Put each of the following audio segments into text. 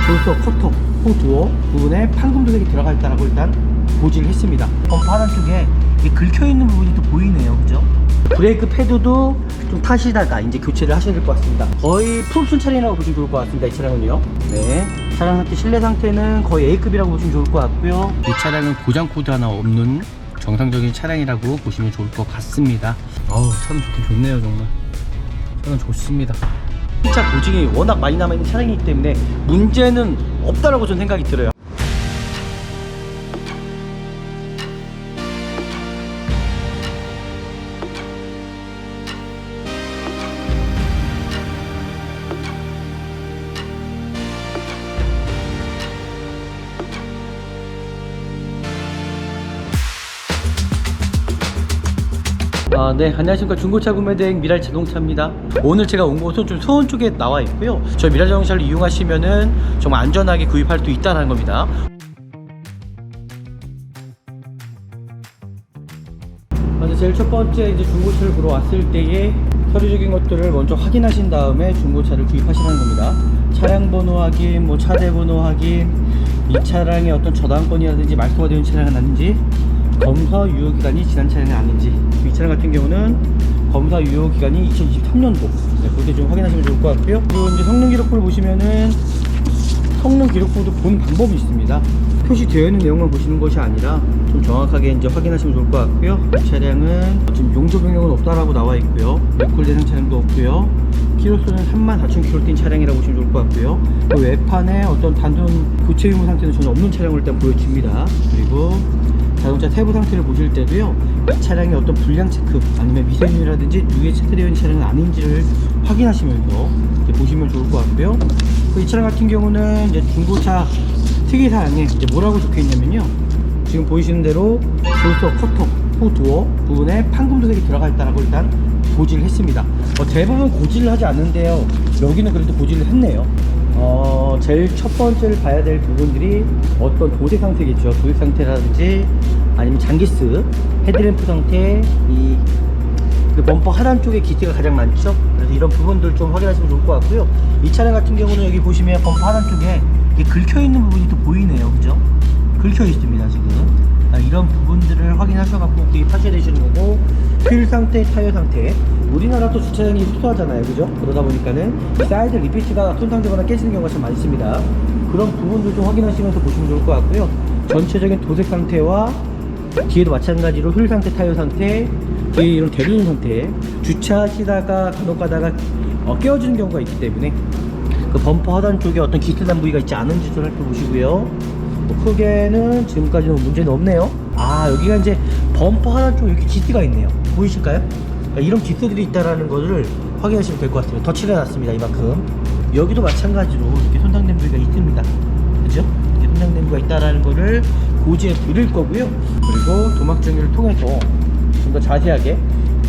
조수석 커터 호두어 부분에 판금 도색이 들어가 있다라고 일단 고지를 했습니다. 범퍼 하단 쪽에 긁혀있는 부분이 또 보이네요, 그죠? 브레이크 패드도 좀 타시다가 이제 교체를 하셔야 될 것 같습니다. 거의 풀옵션 차량이라고 보시면 좋을 것 같습니다, 이 차량은요. 네, 차량 상태, 실내 상태는 거의 A급이라고 보시면 좋을 것 같고요. 이 차량은 고장 코드 하나 없는 정상적인 차량이라고 보시면 좋을 것 같습니다. 차는 좋긴 좋네요, 정말. 차는 좋습니다. 차 고증이 워낙 많이 남아있는 차량이기 때문에 문제는 없다라고 저는 생각이 들어요. 네, 안녕하십니까. 중고차 구매대행 미랄 자동차입니다. 오늘 제가 온 곳은 좀 소원 쪽에 나와 있고요. 저희 미랄 자동차를 이용하시면은 정말 안전하게 구입할 수 있다는 겁니다. 먼저 제일 첫 번째 이제 중고차를 보러 왔을 때의 서류적인 것들을 먼저 확인하신 다음에 중고차를 구입하시라는 겁니다. 차량 번호 확인, 뭐 차대 번호 확인, 이 차량의 어떤 저당권이라든지 말소가 되는 차량은 아닌지, 검사 유효 기간이 지난 차량이 아닌지. 이 차량 같은 경우는 검사 유효 기간이 2023년도. 네, 그것도 좀 확인하시면 좋을 것 같고요. 그리고 이제 성능 기록부를 보시면은 성능 기록부도 본 방법이 있습니다. 표시되어 있는 내용만 보시는 것이 아니라 좀 정확하게 이제 확인하시면 좋을 것 같고요. 이 차량은 지금 용도 변경은 없다라고 나와 있고요. 리콜 대상 차량도 없고요. 키로수는 34,000km 뛴 차량이라고 보시면 좋을 것 같고요. 그 외판에 어떤 단순 교체 의무 상태는 전혀 없는 차량을 일단 보여줍니다. 그리고 자동차 태부 상태를 보실 때도요, 이 차량의 어떤 불량 체크 아니면 미세균이라든지 누에 체크되어 있는 차량은 아닌지를 확인하시면서 이제 보시면 좋을 것 같고요. 이 차량 같은 경우는 이제 중고차 특이사항에 이제 뭐라고 적혀 있냐면요, 지금 보이시는 대로 조수석 커터 호두어 부분에 판금 도색이 들어가 있다라고 일단 고지를 했습니다. 대부분 고지를 하지 않는데요, 여기는 그래도 고지를 했네요. 제일 첫 번째를 봐야 될 부분들이 어떤 도색 상태겠죠. 도색 상태라든지 아니면 장기스, 헤드램프 상태, 그 범퍼 하단 쪽에 기스가 가장 많죠. 그래서 이런 부분들 좀 확인하시면 좋을 것 같고요. 이 차량 같은 경우는 여기 보시면 범퍼 하단 쪽에 긁혀 있는 부분이 또 보이네요, 그죠? 긁혀 있습니다, 지금. 이런 부분들을 확인하셔갖고 구입하셔야 되시는 거고, 휠 상태, 타이어 상태. 우리나라 또 주차장이 수수하잖아요, 그죠? 그러다 보니까는 사이드 리피트가 손상되거나 깨지는 경우가 참 많습니다. 그런 부분들 좀 확인하시면서 보시면 좋을 것 같고요. 전체적인 도색 상태와 뒤에도 마찬가지로 휠 상태, 타이어 상태, 뒤에 이런 대리운 상태, 주차하시다가 간혹 가다가 깨어지는 경우가 있기 때문에 그 범퍼 하단 쪽에 어떤 기스난 부위가 있지 않은지 좀 살펴보시고요. 크게는 지금까지는 문제는 없네요. 여기가 이제 범퍼 하단 쪽에 이렇게 기스가 있네요. 보이실까요? 이런 기스들이 있다라는 것을 확인하시면 될 것 같습니다. 더 칠해놨습니다, 이만큼. 여기도 마찬가지로 이렇게 손상된 부위가 있습니다. 그죠? 이렇게 손상된 부위가 있다라는 것을 고지해 드릴 거고요. 그리고 도막 정리를 통해서 좀 더 자세하게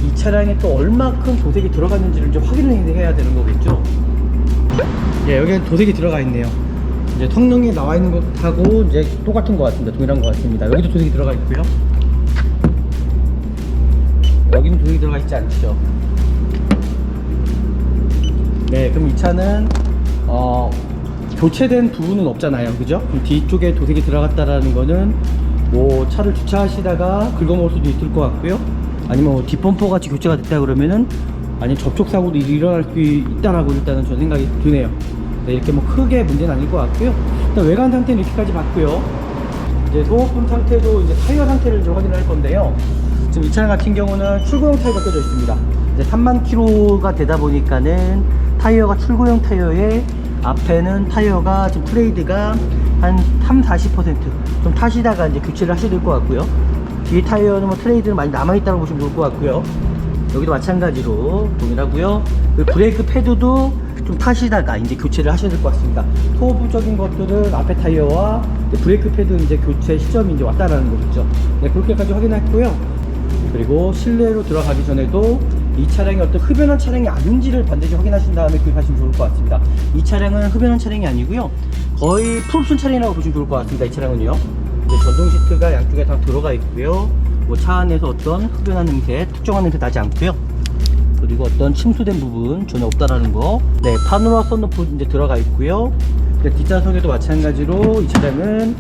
이 차량에 또 얼마큼 도색이 들어갔는지를 좀 확인을 해야 되는 거겠죠. 예, 여기는 도색이 들어가 있네요. 이제 성능이 나와 있는 것하고 이제 똑같은 것 같습니다. 동일한 것 같습니다. 여기도 도색이 들어가 있고요. 여기는 도색이 들어가 있지 않죠. 네, 그럼 이 차는 교체된 부분은 없잖아요, 그죠? 그럼 뒤쪽에 도색이 들어갔다라는 거는 뭐 차를 주차하시다가 긁어먹을 수도 있을 것 같고요. 아니면 뭐 뒷범퍼 같이 교체가 됐다 그러면은 아니면 접촉사고도 일어날 수 있다라고 일단은 저는 생각이 드네요. 네, 이렇게 뭐 크게 문제는 아닐 것 같고요. 일단 외관 상태는 이렇게까지 봤고요. 이제 소모품 상태도 이제 타이어 상태를 좀 확인할 건데요. 지금 이 차량 같은 경우는 출고형 타이어가 껴져 있습니다. 이제 3만 킬로가 되다 보니까는 타이어가 출고형 타이어에 앞에는 타이어가 지금 트레이드가 한 30-40% 좀 타시다가 이제 교체를 하셔야 될 것 같고요. 뒤에 타이어는 뭐 트레이드는 많이 남아있다고 보시면 좋을 것 같고요. 여기도 마찬가지로 동일하고요. 브레이크 패드도 좀 타시다가 이제 교체를 하셔야 될 것 같습니다. 소부적인 것들은 앞에 타이어와 브레이크 패드 이제 교체 시점이 이제 왔다라는 거죠. 네, 그렇게까지 확인했고요. 그리고 실내로 들어가기 전에도 이 차량이 어떤 흡연한 차량이 아닌지를 반드시 확인하신 다음에 구입하시면 좋을 것 같습니다. 이 차량은 흡연한 차량이 아니고요, 거의 풀옵션 차량이라고 보시면 좋을 것 같습니다. 이 차량은요, 전동 시트가 양쪽에 다 들어가 있고요, 뭐 차 안에서 어떤 흡연한 냄새, 특정한 냄새 나지 않고요. 그리고 어떤 침수된 부분 전혀 없다라는 거. 네, 파노라 선루프 이제 들어가 있고요. 네, 뒷좌석에도 마찬가지로 이 차량은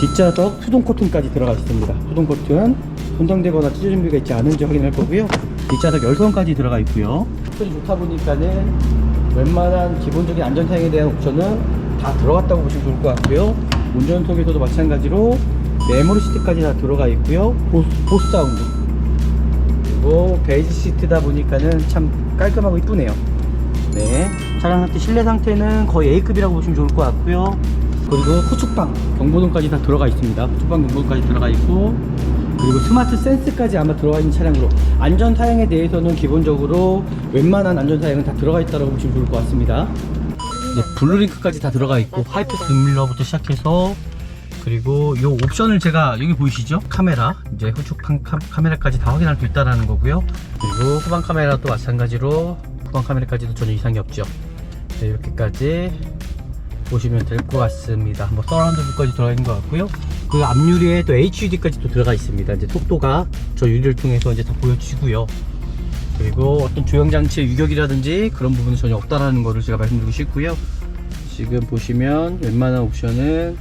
뒷좌석 수동 커튼까지 들어가 있습니다. 수동 커튼 손상되거나 찢어진 준비가 있지 않은지 확인할 거고요. 뒷좌석 열선까지 들어가 있고요. 옵션이 좋다 보니까는 웬만한 기본적인 안전사양에 대한 옵션은 다 들어갔다고 보시면 좋을 것 같고요. 운전석에서도 마찬가지로 메모리 시트까지 다 들어가 있고요. 보스 사운드, 그리고 베이지 시트다 보니까는 참 깔끔하고 이쁘네요. 네, 차량 상태, 실내 상태는 거의 A급이라고 보시면 좋을 것 같고요. 그리고 후측방 경보등까지 다 들어가 있습니다. 후측방 경보등까지 들어가 있고, 그리고 스마트 센스까지 아마 들어가 있는 차량으로, 안전 사양에 대해서는 기본적으로 웬만한 안전 사양은 다 들어가 있다고 보시면 좋을 것 같습니다. 네, 블루링크까지 다 들어가 있고, 하이패스 mirror부터 시작해서, 그리고 이 옵션을 제가 여기 보이시죠? 카메라, 이제 후측방 카메라까지 다 확인할 수 있다는 거고요. 그리고 후방 카메라도 마찬가지로 후방 카메라까지도 전혀 이상이 없죠. 네, 이렇게까지 보시면 될 것 같습니다. 뭐 서라운드 뷰까지 들어가 있는 것 같고요. 그 앞유리에 또 HUD까지 또 들어가 있습니다. 이제 속도가 저 유리를 통해서 이제 다 보여지고요. 그리고 어떤 조형 장치의 유격이라든지 그런 부분은 전혀 없다라는 거를 제가 말씀드리고 싶고요. 지금 보시면 웬만한 옵션은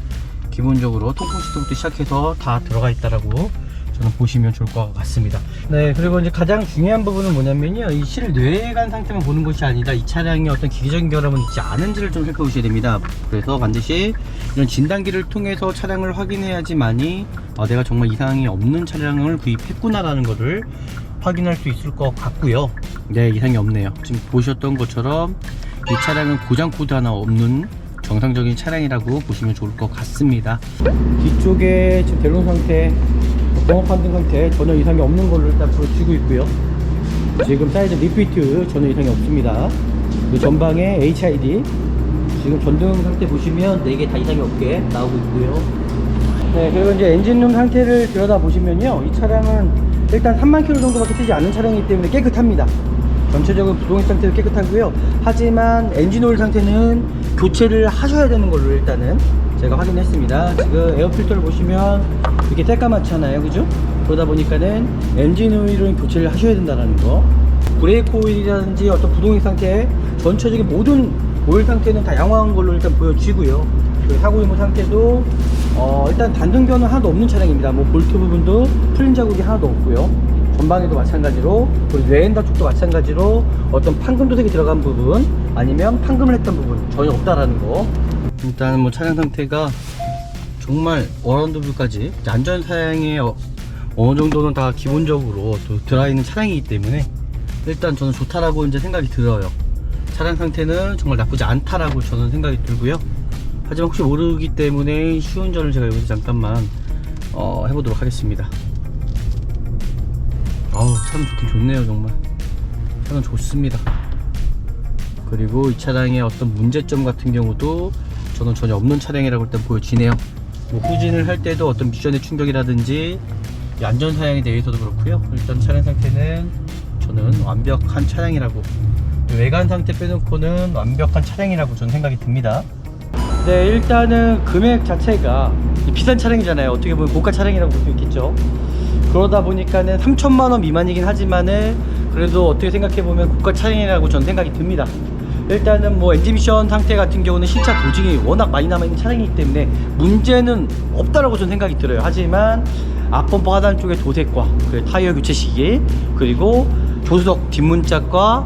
기본적으로 통풍 시트부터 시작해서 다 들어가 있다라고 저는 보시면 좋을 것 같습니다. 네, 그리고 이제 가장 중요한 부분은 뭐냐면요, 이 실내외관 상태만 보는 것이 아니라 이 차량에 어떤 기계적인 결함은 있지 않은지를 좀 살펴보셔야 됩니다. 그래서 반드시 이런 진단기를 통해서 차량을 확인해야지만이 내가 정말 이상이 없는 차량을 구입했구나라는 것을 확인할 수 있을 것 같고요. 네, 이상이 없네요. 지금 보셨던 것처럼 이 차량은 고장 코드 하나 없는 정상적인 차량이라고 보시면 좋을 것 같습니다. 뒤쪽에 지금 델론 상태, 공업 판등 상태 전혀 이상이 없는 걸로 일단 보여주고 있고요. 지금 사이드 리피트 전혀 이상이 없습니다. 그 전방에 HID, 지금 전등 상태 보시면 4개 다 이상이 없게 나오고 있고요. 네, 그리고 이제 엔진룸 상태를 들여다 보시면요, 이 차량은 일단 3만 km 정도밖에 뛰지 않은 차량이기 때문에 깨끗합니다. 전체적으로 부동의 상태도 깨끗하고요. 하지만 엔진오일 상태는 교체를 하셔야 되는 걸로 일단은 제가 확인했습니다. 지금 에어필터를 보시면 이게 새까맣잖아요, 그죠? 그러다 보니까는 엔진오일은 교체를 하셔야 된다는 거. 브레이크 오일이라든지 어떤 부동의 상태, 전체적인 모든 오일 상태는 다 양호한 걸로 일단 보여지고요. 사고 유무 상태도 일단 단등 변은 하나도 없는 차량입니다. 뭐 볼트 부분도 풀린 자국이 하나도 없고요. 전방에도 마찬가지로, 그리고 레인더 쪽도 마찬가지로 어떤 판금 도색이 들어간 부분 아니면 판금을 했던 부분 전혀 없다라는 거. 일단 뭐 차량 상태가 정말 어라운드 뷰까지 안전 사양에 어느 정도는 다 기본적으로 또 들어있는 차량이기 때문에 일단 저는 좋다라고 이제 생각이 들어요. 차량 상태는 정말 나쁘지 않다라고 저는 생각이 들고요. 하지만 혹시 모르기 때문에 시운전을 제가 여기서 잠깐만 해보도록 하겠습니다. 차는 좋긴 좋네요. 정말 차는 좋습니다. 그리고 이 차량의 어떤 문제점 같은 경우도 저는 전혀 없는 차량이라고 일단 보여지네요. 뭐 후진을 할 때도 어떤 미션의 충격이라든지 이 안전사양에 대해서도 그렇고요. 일단 차량 상태는 저는 완벽한 차량이라고, 외관 상태 빼놓고는 완벽한 차량이라고 저는 생각이 듭니다. 네, 일단은 금액 자체가 비싼 차량이잖아요. 어떻게 보면 고가 차량이라고 볼 수 있겠죠. 그러다 보니까는 3천만원 미만이긴 하지만은 그래도 어떻게 생각해보면 고가 차량이라고 저는 생각이 듭니다. 일단은 뭐 엔진 미션 상태 같은 경우는 신차 보증이 워낙 많이 남아있는 차량이기 때문에 문제는 없다라고 저는 생각이 들어요. 하지만 앞범퍼 하단 쪽의 도색과 타이어 교체 시기, 그리고 조수석 뒷문짝과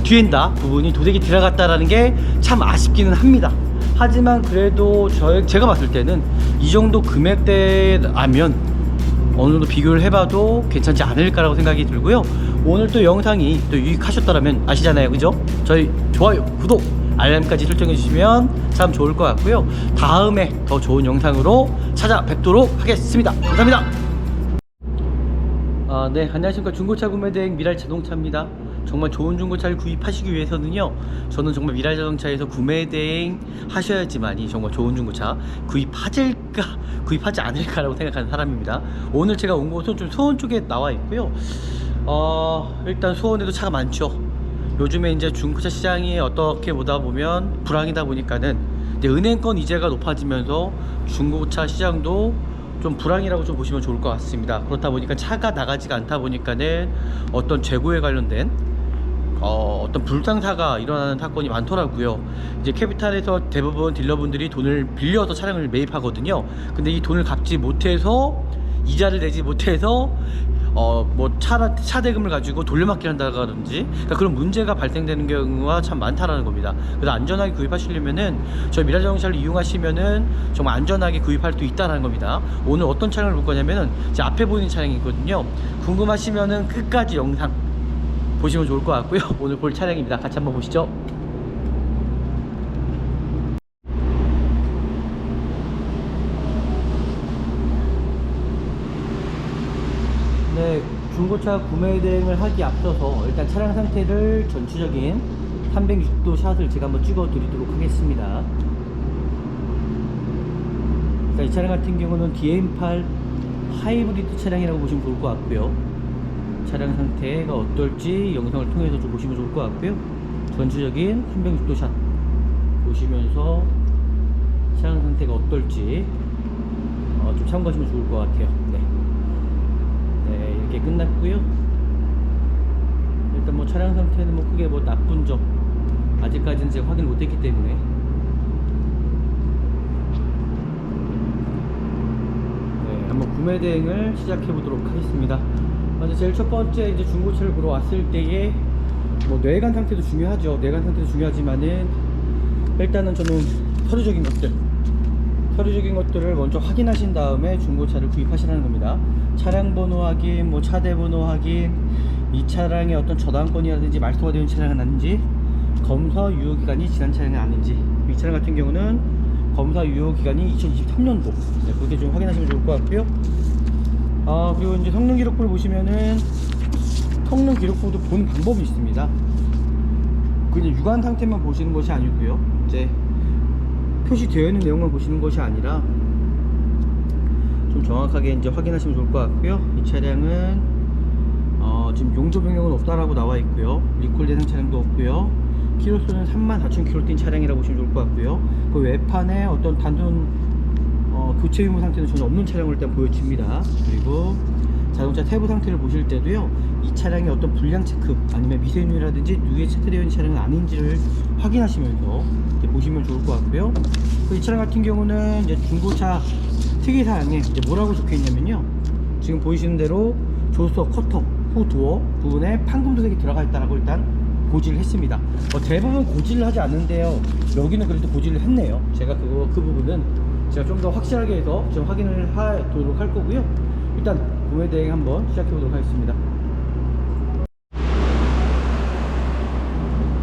뒤엔다 부분이 도색이 들어갔다라는 게 참 아쉽기는 합니다. 하지만 그래도 제가 봤을 때는 이 정도 금액대라면 어느 정도 비교를 해봐도 괜찮지 않을까라고 생각이 들고요. 오늘 또 영상이 또 유익하셨다면 아시잖아요, 그죠? 저희 좋아요, 구독, 알람까지 설정해 주시면 참 좋을 것 같고요. 다음에 더 좋은 영상으로 찾아뵙도록 하겠습니다. 감사합니다. 네, 안녕하십니까. 중고차 구매대행 미랄자동차입니다. 정말 좋은 중고차를 구입하시기 위해서는요, 저는 정말 미랄자동차에서 구매대행 하셔야지만이 정말 좋은 중고차 구입하실까 구입하지 않을까라고 생각하는 사람입니다. 오늘 제가 온 곳은 좀 수원 쪽에 나와 있고요. 일단 수원에도 차가 많죠. 요즘에 이제 중고차 시장이 어떻게 보다 보면 불황이다 보니까는 이제 은행권 이자가 높아지면서 중고차 시장도 좀 불황이라고 좀 보시면 좋을 것 같습니다. 그렇다 보니까 차가 나가지가 않다 보니까는 어떤 재고에 관련된 어떤 불상사가 일어나는 사건이 많더라고요. 이제 캐피탈에서 대부분 딜러분들이 돈을 빌려서 차량을 매입하거든요. 근데 이 돈을 갚지 못해서, 이자를 내지 못해서 뭐 차 대금을 가지고 돌려막기를 한다든지, 그러니까 그런 문제가 발생되는 경우가 참 많다라는 겁니다. 그래서 안전하게 구입하시려면은 저희 미라자동차를 이용하시면은 정말 안전하게 구입할 수 있다는 겁니다. 오늘 어떤 차량을 볼 거냐면은 제 앞에 보이는 차량이 있거든요. 궁금하시면은 끝까지 영상 보시면 좋을 것 같고요. 오늘 볼 차량입니다. 같이 한번 보시죠. 네, 중고차 구매 대행을 하기 앞서서 일단 차량 상태를 전체적인 360도 샷을 제가 한번 찍어 드리도록 하겠습니다. 자, 이 차량 같은 경우는 DM8 하이브리드 차량이라고 보시면 좋을 것 같고요. 차량 상태가 어떨지 영상을 통해서 좀 보시면 좋을 것 같고요. 전체적인 360도 샷 보시면서 차량 상태가 어떨지 좀 참고하시면 좋을 것 같아요. 네, 이렇게 끝났고요. 일단 뭐 차량 상태는 뭐 크게 뭐 나쁜 점 아직까지는 제가 확인을 못했기 때문에 네, 한번 구매 대행을 시작해 보도록 하겠습니다. 먼저 제일 첫 번째, 이제 중고차를 보러 왔을 때에 뭐 내관 상태도 중요하죠. 내관 상태도 중요하지만은 일단은 저는 서류적인 것들을 먼저 확인하신 다음에 중고차를 구입하시라는 겁니다. 차량 번호 확인, 뭐 차대 번호 확인, 이 차량의 어떤 저당권이라든지 말소가 되는 차량은 아닌지, 검사 유효 기간이 지난 차량은 아닌지. 이 차량 같은 경우는 검사 유효 기간이 2023년도. 네, 그렇게 좀 확인하시면 좋을 것 같고요. 그리고 이제 성능 기록부를 보시면은 성능 기록부도 본 방법이 있습니다. 그냥 유관 상태만 보시는 것이 아니고요. 이제 표시되어 있는 내용만 보시는 것이 아니라 좀 정확하게 이제 확인하시면 좋을 것 같고요. 이 차량은 지금 용조 변경은 없다라고 나와 있고요. 리콜 대상 차량도 없고요. 키로수는 34,000km 뛴 차량이라고 보시면 좋을 것 같고요. 그 외판에 어떤 단순 교체 의무 상태는 전혀 없는 차량을 일단 보여집니다. 그리고 자동차 태부 상태를 보실 때도요, 이 차량이 어떤 불량 체크 아니면 미세누이라든지 누에 체크되어 있는 차량은 아닌지를 확인하시면서 보시면 좋을 것 같고요. 이 차량 같은 경우는 이제 중고차 특이사항에 이제 뭐라고 적혀 있냐면요, 지금 보이시는 대로 조수석 커터 후 도어 부분에 판금 도색이 들어가 있다라고 일단 고지를 했습니다. 대부분 고지를 하지 않는데요, 여기는 그래도 고지를 했네요. 제가 그 부분은 제가 좀 더 확실하게 해서 좀 확인을 하도록 할 거고요. 일단 구매 대행 한번 시작해 보도록 하겠습니다.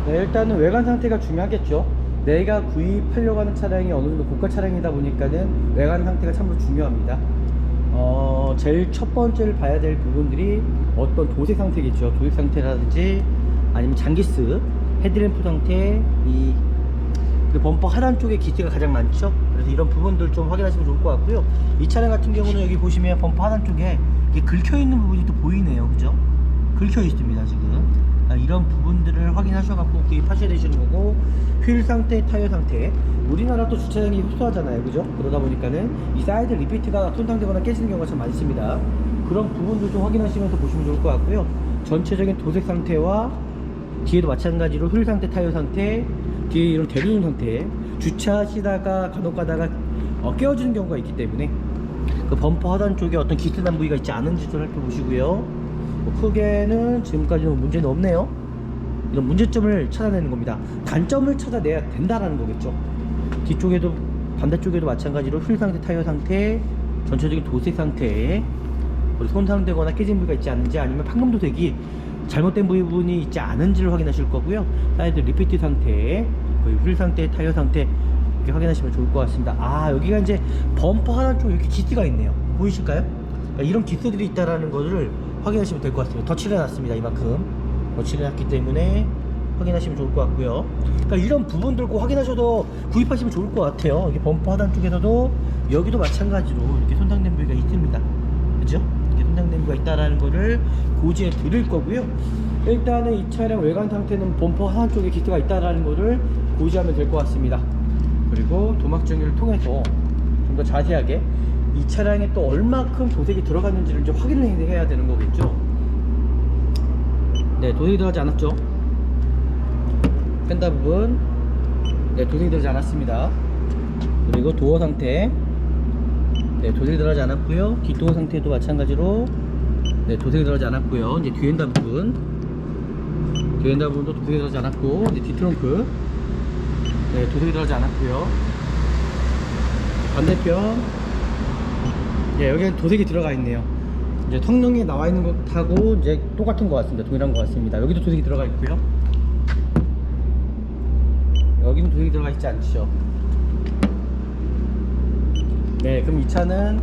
네, 일단은 외관 상태가 중요하겠죠. 내가 구입하려고 하는 차량이 어느 정도 고가 차량이다 보니까는 외관 상태가 참으로 중요합니다. 제일 첫 번째를 봐야 될 부분들이 어떤 도색 상태겠죠. 도색 상태라든지 아니면 장기스, 헤드램프 상태, 그 범퍼 하단 쪽에 기스가 가장 많죠. 그래서 이런 부분들 좀 확인하시면 좋을 것 같고요. 이 차량 같은 경우는 여기 보시면 범퍼 하단 쪽에 이게 긁혀 있는 부분이 또 보이네요. 그죠? 긁혀 있습니다 지금. 이런 부분들을 확인하셔갖고 구입하셔야 되시는 거고, 휠 상태, 타이어 상태, 우리나라 또 주차장이 협소하잖아요. 그죠? 그러다 보니까는 이 사이드 리피트가 손상되거나 깨지는 경우가 참 많습니다. 그런 부분들 좀 확인하시면서 보시면 좋을 것 같고요. 전체적인 도색 상태와 뒤에도 마찬가지로 휠 상태, 타이어 상태, 뒤에 이런 대리운 상태, 주차하시다가 간혹 가다가 깨어지는 경우가 있기 때문에 그 범퍼 하단 쪽에 어떤 기스난 부위가 있지 않은지 좀 살펴보시고요. 크게는 지금까지는 문제는 없네요. 이런 문제점을 찾아내는 겁니다. 단점을 찾아내야 된다라는 거겠죠. 뒤쪽에도 반대쪽에도 마찬가지로 휠 상태, 타이어 상태, 전체적인 도색 상태, 손상되거나 깨진 부위가 있지 않은지, 아니면 판금 도색이 잘못된 부분이 있지 않은지를 확인하실 거고요. 사이드 리피트 상태, 휠 상태, 타이어 상태 이렇게 확인하시면 좋을 것 같습니다. 여기가 이제 범퍼 하나 쪽 이렇게 기스가 있네요. 보이실까요? 이런 기스들이 있다라는 것을 확인하시면 될 것 같습니다. 덧칠을 해놨습니다. 이만큼 덧칠을 해놨기 때문에 확인하시면 좋을 것 같고요. 그러니까 이런 부분들 꼭 확인하셔도 구입하시면 좋을 것 같아요. 이게 범퍼 하단 쪽에서도 여기도 마찬가지로 이렇게 손상된 부위가 있습니다. 그죠? 이렇게 손상된 부위가 있다라는 거를 고지해 드릴 거고요. 일단은 이 차량 외관 상태는 범퍼 하단 쪽에 기스가 있다라는 거를 고지하면 될 것 같습니다. 그리고 도막 정리를 통해서 좀 더 자세하게 이 차량에 또 얼마큼 도색이 들어갔는지를 좀 확인을 해야 되는 거겠죠. 네, 도색이 들어가지 않았죠. 펜더 부분 네, 도색이 들어가지 않았습니다. 그리고 도어 상태 네, 도색이 들어가지 않았고요. 뒷도어 상태도 마찬가지로 네, 도색이 들어가지 않았고요. 이제 뒤엔다 부분도 도색이 들어가지 않았고, 이제 뒷트렁크 네, 도색이 들어가지 않았고요. 반대편 예, 여기는 도색이 들어가 있네요. 이제 성능이 나와 있는 것하고 이제 똑같은 것 같습니다. 동일한 것 같습니다. 여기도 도색이 들어가 있고요. 여기는 도색이 들어가 있지 않죠. 네, 그럼 이 차는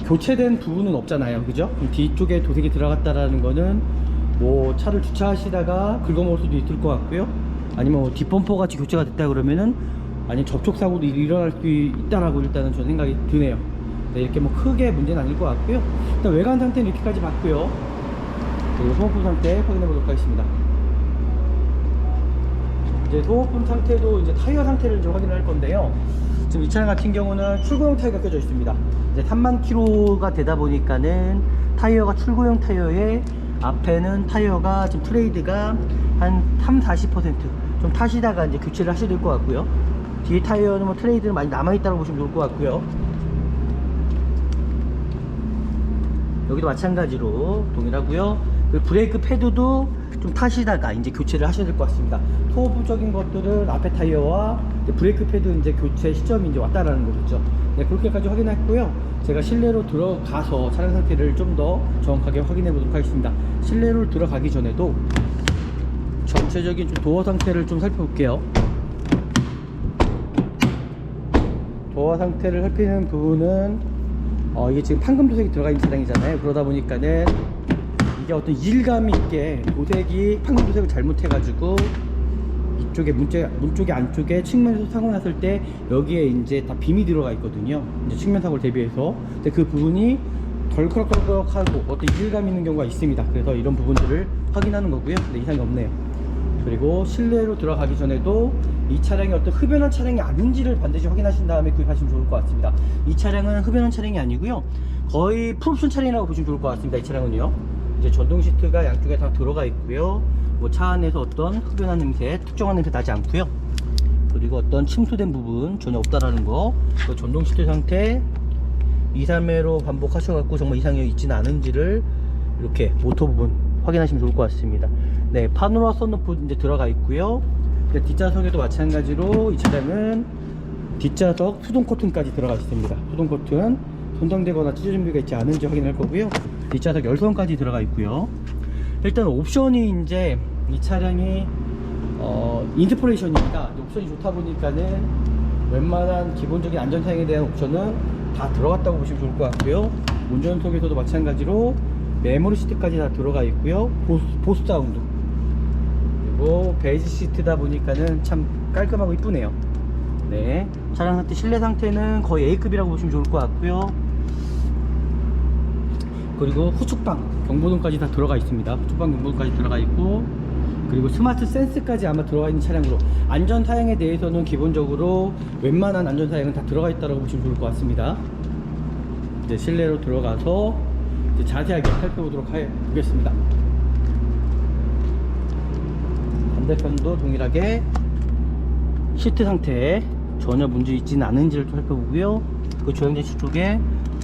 교체된 부분은 없잖아요, 그죠? 그럼 뒤쪽에 도색이 들어갔다라는 거는 뭐 차를 주차하시다가 긁어먹을 수도 있을 것 같고요. 아니면 뭐 뒷범퍼 같이 교체가 됐다 그러면은 아니 접촉 사고도 일어날 수 있다라고 일단은 저는 생각이 드네요. 네, 이렇게 뭐 크게 문제는 아닐 것 같고요. 일단 외관 상태는 이렇게까지 봤고요. 그리고 소모품 상태 확인해 보도록 하겠습니다. 이제 소모품 상태도 이제 타이어 상태를 좀 확인할 건데요. 지금 이 차량 같은 경우는 출고용 타이어가 껴져 있습니다. 이제 3만 킬로가 되다 보니까는 타이어가 출고용 타이어에 앞에는 타이어가 지금 트레이드가 한 30-40% 좀 타시다가 이제 교체를 하셔야 될 것 같고요. 뒤에 타이어는 뭐 트레이드는 많이 남아있다고 보시면 좋을 것 같고요. 여기도 마찬가지로 동일하고요. 그리고 브레이크 패드도 좀 타시다가 이제 교체를 하셔야 될 것 같습니다. 소부적인 것들은 앞에 타이어와 브레이크 패드 이제 교체 시점이 이제 왔다라는 거겠죠. 네, 그렇게까지 확인했고요. 제가 실내로 들어가서 차량 상태를 좀 더 정확하게 확인해 보도록 하겠습니다. 실내로 들어가기 전에도 전체적인 좀 도어 상태를 좀 살펴볼게요. 도어 상태를 살피는 부분은 이게 지금 판금 도색이 들어가 있는 차량이잖아요. 그러다 보니까는 이게 어떤 이질감 있게 도색이 판금 도색을 잘못해가지고 이쪽에 문 쪽에 안쪽에 측면에서 사고 났을 때 여기에 이제 다 빔이 들어가 있거든요. 이제 측면 사고를 대비해서. 근데 그 부분이 덜컥덜컥하고 어떤 이질감 있는 경우가 있습니다. 그래서 이런 부분들을 확인하는 거고요. 근데 이상이 없네요. 그리고 실내로 들어가기 전에도 이 차량이 어떤 흡연한 차량이 아닌지를 반드시 확인하신 다음에 구입하시면 좋을 것 같습니다. 이 차량은 흡연한 차량이 아니고요, 거의 풀옵션 차량이라고 보시면 좋을 것 같습니다. 이 차량은요, 이제 전동 시트가 양쪽에 다 들어가 있고요, 뭐 차 안에서 어떤 흡연한 냄새, 특정한 냄새 나지 않고요. 그리고 어떤 침수된 부분 전혀 없다라는 거. 그 전동 시트 상태 2-3회로 반복하셔갖고 정말 이상이 있지는 않은지를 이렇게 모터 부분 확인하시면 좋을 것 같습니다. 네, 파노라 선루프 이제 들어가 있고요. 뒷좌석에도 마찬가지로 이 차량은 뒷좌석 수동 커튼까지 들어가 있습니다. 수동 커튼 손상되거나 찢어진 부위가 있지 않은지 확인할 거고요. 뒷좌석 열선까지 들어가 있고요. 일단 옵션이 이제 이 차량이 인스포레이션입니다. 옵션이 좋다 보니까는 웬만한 기본적인 안전사양에 대한 옵션은 다 들어갔다고 보시면 좋을 것 같고요. 운전석에서도 마찬가지로 메모리 시트까지 다 들어가 있고요. 보스 사운드, 그리고 베이지 시트다 보니까는 참 깔끔하고 이쁘네요. 네, 차량 상태, 실내 상태는 거의 A급이라고 보시면 좋을 것 같고요. 그리고 후측방 경보등까지 다 들어가 있습니다. 후측방 경보등까지 들어가 있고, 그리고 스마트 센스까지 아마 들어가 있는 차량으로, 안전 사양에 대해서는 기본적으로 웬만한 안전 사양은 다 들어가 있다고 보시면 좋을 것 같습니다. 이제 실내로 들어가서 이제 자세하게 살펴보도록 하겠습니다. 반대편도 동일하게 시트 상태 전혀 문제 있지는 않은지를 좀 살펴보고요. 그 조향장치 쪽에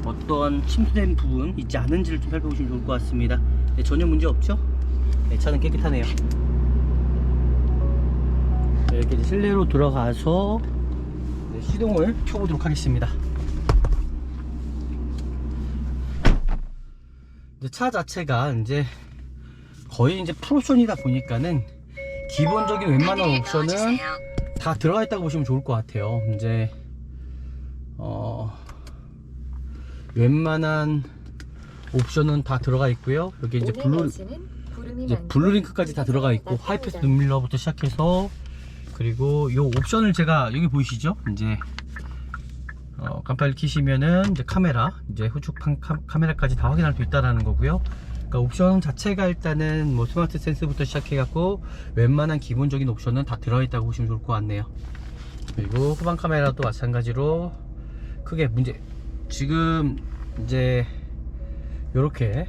어떤 침수된 부분 있지 않은지를 좀 살펴보시면 좋을 것 같습니다. 네, 전혀 문제 없죠? 네, 차는 깨끗하네요. 네, 이렇게 이제 실내로 들어가서 네, 시동을 켜보도록 하겠습니다. 차 자체가 이제 거의 이제 풀옵션이다 보니까는 기본적인 웬만한 옵션은 다 들어가 있다고 보시면 좋을 것 같아요. 이제 웬만한 옵션은 다 들어가 있고요. 여기 이제 블루링크까지 다 들어가 있고, 하이패스 눈밀러부터 시작해서, 그리고 이 옵션을 제가 여기 보이시죠? 이제 깜빡이를 켜시면은 이제 카메라, 이제 후측판 카메라까지 다 확인할 수 있다라는 거고요. 그러니까 옵션 자체가 일단은 뭐 스마트 센스부터 시작해갖고 웬만한 기본적인 옵션은 다 들어있다고 보시면 좋을 것 같네요. 그리고 후방 카메라도 마찬가지로 크게 문제, 지금 이제 요렇게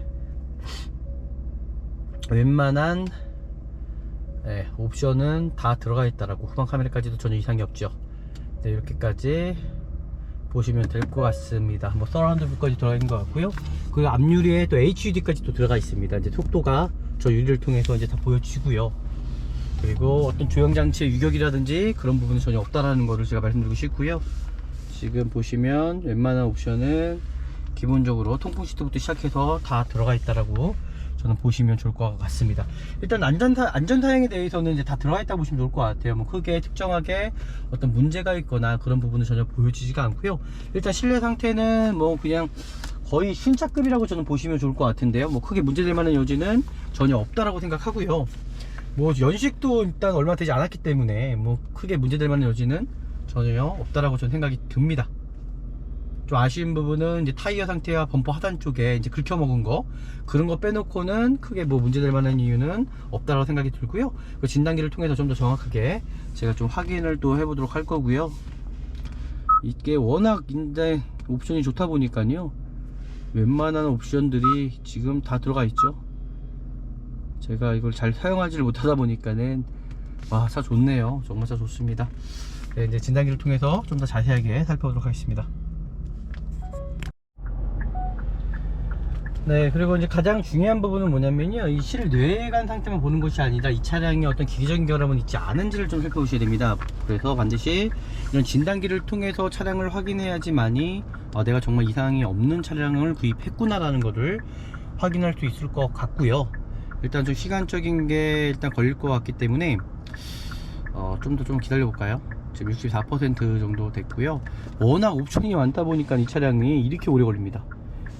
웬만한 네, 옵션은 다 들어가 있다라고, 후방 카메라까지도 전혀 이상이 없죠. 네, 이렇게까지 보시면 될 것 같습니다. 뭐 서라운드 뷰까지 들어가 있는 것 같고요. 그 앞유리에 또 HUD까지 또 들어가 있습니다. 이제 속도가 저 유리를 통해서 이제 다 보여지고요. 그리고 어떤 조형 장치의 유격이라든지 그런 부분은 전혀 없다라는 거를 제가 말씀드리고 싶고요. 지금 보시면 웬만한 옵션은 기본적으로 통풍 시트부터 시작해서 다 들어가 있다라고 저는 보시면 좋을 것 같습니다. 일단 안전 사양에 대해서는 이제 다 들어가 있다고 보시면 좋을 것 같아요. 뭐 크게 특정하게 어떤 문제가 있거나 그런 부분은 전혀 보여지지가 않고요. 일단 실내 상태는 뭐 그냥 거의 신차급이라고 저는 보시면 좋을 것 같은데요. 뭐 크게 문제될 만한 여지는 전혀 없다라고 생각하고요. 뭐 연식도 일단 얼마 되지 않았기 때문에 뭐 크게 문제될 만한 여지는 전혀 없다라고 저는 생각이 듭니다. 좀 아쉬운 부분은 이제 타이어 상태와 범퍼 하단 쪽에 이제 긁혀 먹은 거, 그런 거 빼놓고는 크게 뭐 문제될 만한 이유는 없다라고 생각이 들고요. 그 진단기를 통해서 좀 더 정확하게 제가 좀 확인을 또 해보도록 할 거고요. 이게 워낙 이제 옵션이 좋다 보니까요, 웬만한 옵션들이 지금 다 들어가 있죠. 제가 이걸 잘 사용하지를 못하다 보니까는 와, 차 좋네요. 정말 차 좋습니다. 네, 이제 진단기를 통해서 좀 더 자세하게 살펴보도록 하겠습니다. 네, 그리고 이제 가장 중요한 부분은 뭐냐면요, 이 실내관 상태만 보는 것이 아니라 이 차량에 어떤 기기적인 결함은 있지 않은지를 좀 살펴보셔야 됩니다. 그래서 반드시 이런 진단기를 통해서 차량을 확인해야지만이 내가 정말 이상이 없는 차량을 구입했구나 라는 것을 확인할 수 있을 것 같고요. 일단 좀 시간적인 게 일단 걸릴 것 같기 때문에 좀 더 좀 기다려 볼까요? 지금 64% 정도 됐고요. 워낙 옵션이 많다 보니까 이 차량이 이렇게 오래 걸립니다.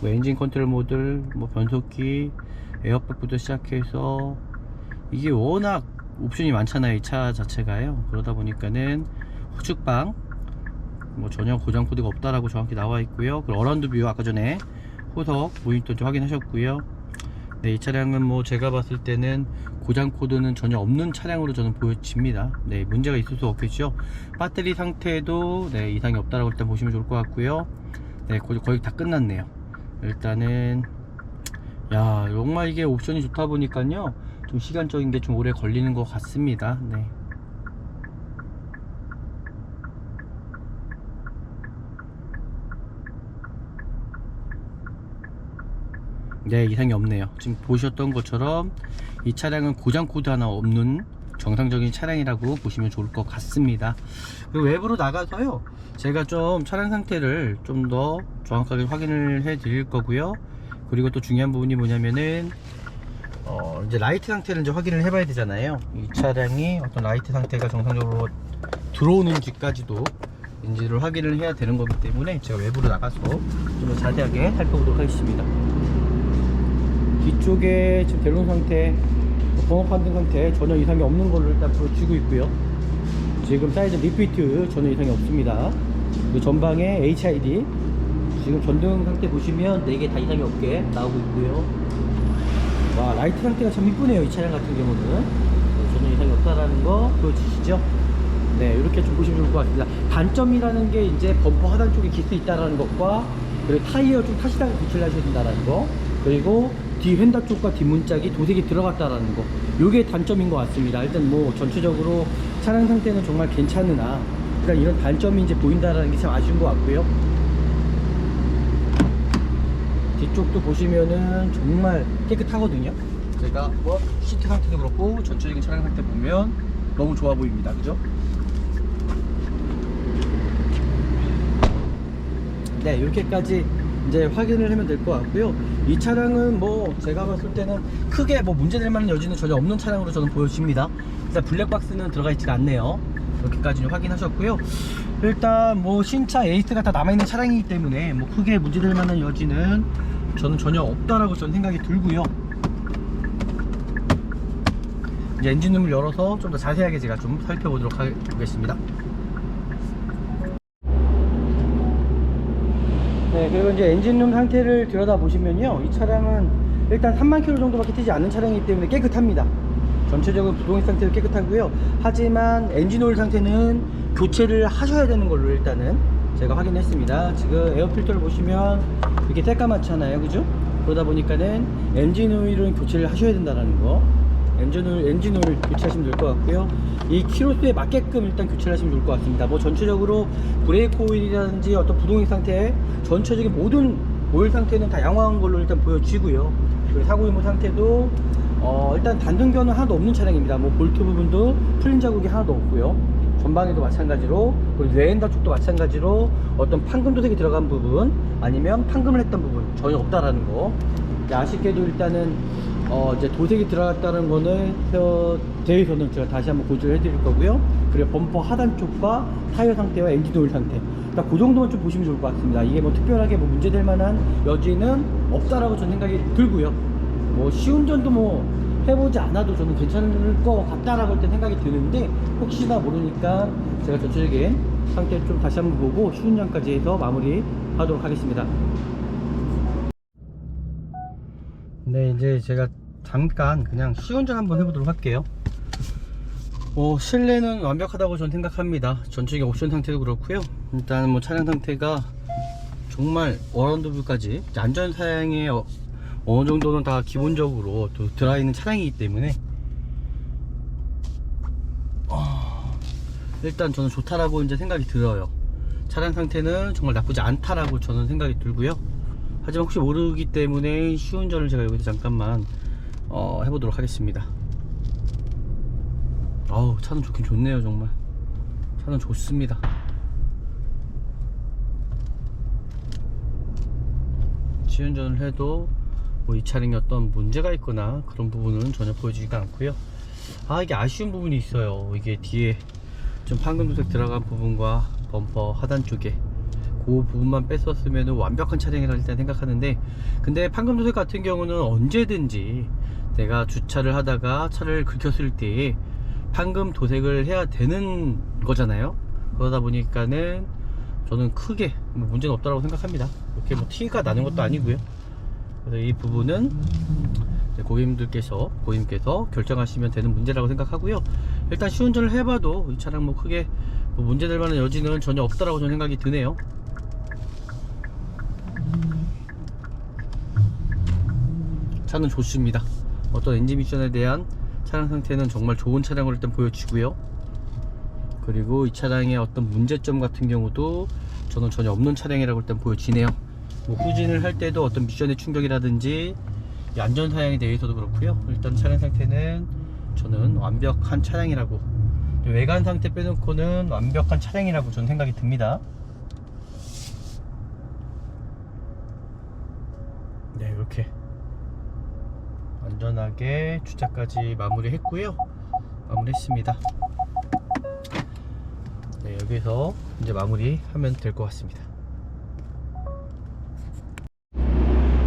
뭐 엔진 컨트롤 모드, 뭐 변속기, 에어백부터 시작해서 이게 워낙 옵션이 많잖아요, 이 차 자체가요. 그러다 보니까는 후측방 뭐 전혀 고장 코드가 없다라고 정확히 나와 있고요. 그리고 어라운드 뷰 아까 전에 후석 모니터 좀 확인하셨고요. 네, 이 차량은 뭐 제가 봤을 때는 고장 코드는 전혀 없는 차량으로 저는 보여집니다. 네, 문제가 있을 수 없겠죠. 배터리 상태도 네, 이상이 없다라고 일단 보시면 좋을 것 같고요. 네, 거의 다 끝났네요. 일단은 야, 정말 이게 옵션이 좋다 보니까요, 좀 시간적인 게 좀 오래 걸리는 것 같습니다. 네. 네, 이상이 없네요. 지금 보셨던 것처럼 이 차량은 고장 코드 하나 없는 정상적인 차량이라고 보시면 좋을 것 같습니다. 그리고 외부로 나가서요, 제가 좀 차량 상태를 좀 더 정확하게 확인을 해 드릴 거고요. 그리고 또 중요한 부분이 뭐냐면은 이제 라이트 상태를 이제 확인을 해 봐야 되잖아요. 이 차량이 어떤 라이트 상태가 정상적으로 들어오는지까지도 인지를 확인을 해야 되는 거기 때문에 제가 외부로 나가서 좀 더 자세하게 살펴보도록 하겠습니다. 뒤쪽에 지금 대롱 상태, 번호 판등 상태 전혀 이상이 없는 걸로 일단 보여주고 있고요. 지금 사이즈 리피트 전혀 이상이 없습니다. 그 전방에 HID, 지금 전등 상태 보시면 4개 다 이상이 없게 나오고 있고요. 와, 라이트 상태가 참 이쁘네요, 이 차량 같은 경우는. 전혀 이상이 없다라는 거 보여지시죠? 네, 이렇게 좀 보시면 좋을 것 같습니다. 단점이라는 게 이제 범퍼 하단 쪽에 기스 있다라는 것과, 그리고 타이어 좀 타시다가 교체를 하셔야 된다라는 거, 그리고 뒤 휀다 쪽과 뒷문짝이 도색이 들어갔다라는 거, 요게 단점인 것 같습니다. 일단 뭐 전체적으로 차량 상태는 정말 괜찮으나 일단 이런 단점이 이제 보인다라는 게 참 아쉬운 것 같고요. 뒤쪽도 보시면은 정말 깨끗하거든요. 제가 뭐 시트 상태도 그렇고 전체적인 차량 상태 보면 너무 좋아 보입니다. 그죠? 네, 이렇게까지 이제 확인을 하면 될 것 같고요. 이 차량은 뭐 제가 봤을 때는 크게 뭐 문제될 만한 여지는 전혀 없는 차량으로 저는 보여집니다. 일단 블랙박스는 들어가 있지가 않네요. 이렇게까지 확인하셨고요. 일단 뭐 신차 에이스가 다 남아있는 차량이기 때문에 뭐 크게 문제될 만한 여지는 저는 전혀 없다라고 저는 생각이 들고요. 이제 엔진룸을 열어서 좀 더 자세하게 제가 좀 살펴보도록 하겠습니다. 네, 그리고 이제 엔진룸 상태를 들여다보시면요, 이 차량은 일단 3만 킬로 정도밖에 뛰지 않는 차량이기 때문에 깨끗합니다. 전체적으로 부동액 상태도 깨끗하고요. 하지만 엔진오일 상태는 교체를 하셔야 되는 걸로 일단은 제가 확인했습니다. 지금 에어필터를 보시면 이렇게 새까맣잖아요, 그죠? 그러다 보니까는 엔진오일은 교체를 하셔야 된다는 거. 엔진오일 교체하시면 될 것 같고요. 이 키로수에 맞게끔 일단 교체를 하시면 좋을 것 같습니다. 뭐 전체적으로 브레이크 오일이라든지 어떤 부동액 상태, 전체적인 모든 오일 상태는 다 양호한 걸로 일단 보여지고요. 그리고 사고 유무 상태도 일단 단등 변은 하나도 없는 차량입니다. 뭐 볼트 부분도 풀린 자국이 하나도 없고요. 전방에도 마찬가지로, 그리고 레인더 쪽도 마찬가지로 어떤 판금 도색이 들어간 부분 아니면 판금을 했던 부분 전혀 없다라는 거. 아쉽게도 일단은 이제 도색이 들어갔다는 거는 대회에서는 제가 다시 한번 고지를 해드릴 거고요. 그리고 범퍼 하단 쪽과 타이어 상태와 엔진 오일 상태, 그 정도만 좀 보시면 좋을 것 같습니다. 이게 뭐 특별하게 뭐 문제될 만한 여지는 없다라고 저는 생각이 들고요. 뭐 시운전도 뭐 해보지 않아도 저는 괜찮을 것 같다라고 일단 생각이 드는데, 혹시나 모르니까 제가 전체적인 상태를 좀 다시 한번 보고 시운전까지 해서 마무리 하도록 하겠습니다. 네, 이제 제가 잠깐 그냥 시운전 한번 해보도록 할게요. 실내는 완벽하다고 저는 생각합니다. 전체적인 옵션 상태도 그렇고요. 일단 뭐 차량 상태가 정말 원언더뷰까지 안전 사양에 어느 정도는 다 기본적으로 또 들어있는 차량이기 때문에 일단 저는 좋다라고 이제 생각이 들어요. 차량 상태는 정말 나쁘지 않다라고 저는 생각이 들고요. 하지만 혹시 모르기 때문에 시운전을 제가 여기서 잠깐만 해보도록 하겠습니다. 차는 좋긴 좋네요. 정말 차는 좋습니다. 시운전을 해도 뭐 이 차량에 어떤 문제가 있거나 그런 부분은 전혀 보여지지가 않고요. 이게 아쉬운 부분이 있어요. 이게 뒤에 좀 판금 도색 들어간 부분과 범퍼 하단 쪽에 그 부분만 뺐었으면 완벽한 차량이라 일단 생각하는데, 근데 판금 도색 같은 경우는 언제든지 내가 주차를 하다가 차를 긁혔을 때에 판금 도색을 해야 되는 거잖아요. 그러다 보니까는 저는 크게 뭐 문제는 없다고 생각합니다. 이렇게 뭐 티가 나는 것도 아니고요. 그래서 이 부분은 고객님께서 결정하시면 되는 문제라고 생각하고요. 일단 시운전을 해봐도 이 차량 뭐 크게 뭐 문제될 만한 여지는 전혀 없다라고 저는 생각이 드네요. 차는 좋습니다. 어떤 엔진 미션에 대한 차량 상태는 정말 좋은 차량으로 일단 보여지고요. 그리고 이 차량의 어떤 문제점 같은 경우도 저는 전혀 없는 차량이라고 일단 보여지네요. 뭐 후진을 할 때도 어떤 미션의 충격이라든지 이 안전사양에 대해서도 그렇고요. 일단 차량 상태는 저는 완벽한 차량이라고, 외관 상태 빼놓고는 완벽한 차량이라고 저는 생각이 듭니다. 네, 이렇게 안전하게 주차까지 마무리했고요. 마무리했습니다. 네, 여기서 이제 마무리하면 될 것 같습니다.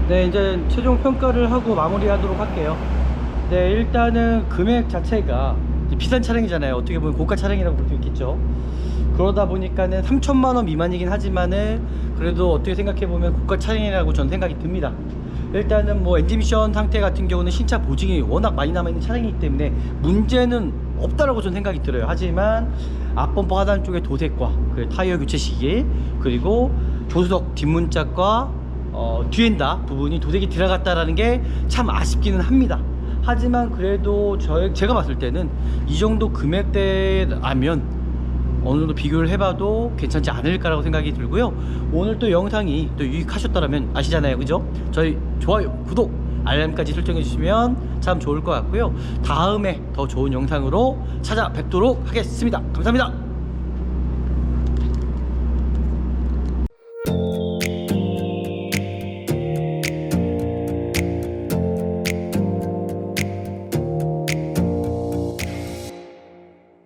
네, 이제 최종 평가를 하고 마무리하도록 할게요. 네, 일단은 금액 자체가 비싼 차량이잖아요. 어떻게 보면 고가 차량이라고 볼 수 있겠죠. 그러다 보니까는 3천만원 미만이긴 하지만은 그래도 어떻게 생각해보면 고가 차량이라고 저는 생각이 듭니다. 일단은 뭐 엔진 미션 상태 같은 경우는 신차 보증이 워낙 많이 남아있는 차량이기 때문에 문제는 없다라고 저는 생각이 들어요. 하지만 앞범퍼 하단 쪽의 도색과 그 타이어 교체 시기, 그리고 조수석 뒷문짝과 뒤엔다 부분이 도색이 들어갔다라는 게 참 아쉽기는 합니다. 하지만 그래도 제가 봤을 때는 이 정도 금액대라면 어느 정도 비교를 해봐도 괜찮지 않을까라고 생각이 들고요. 오늘 또 영상이 또 유익하셨다면 아시잖아요, 그죠? 저희 좋아요, 구독, 알람까지 설정해 주시면 참 좋을 것 같고요. 다음에 더 좋은 영상으로 찾아뵙도록 하겠습니다. 감사합니다.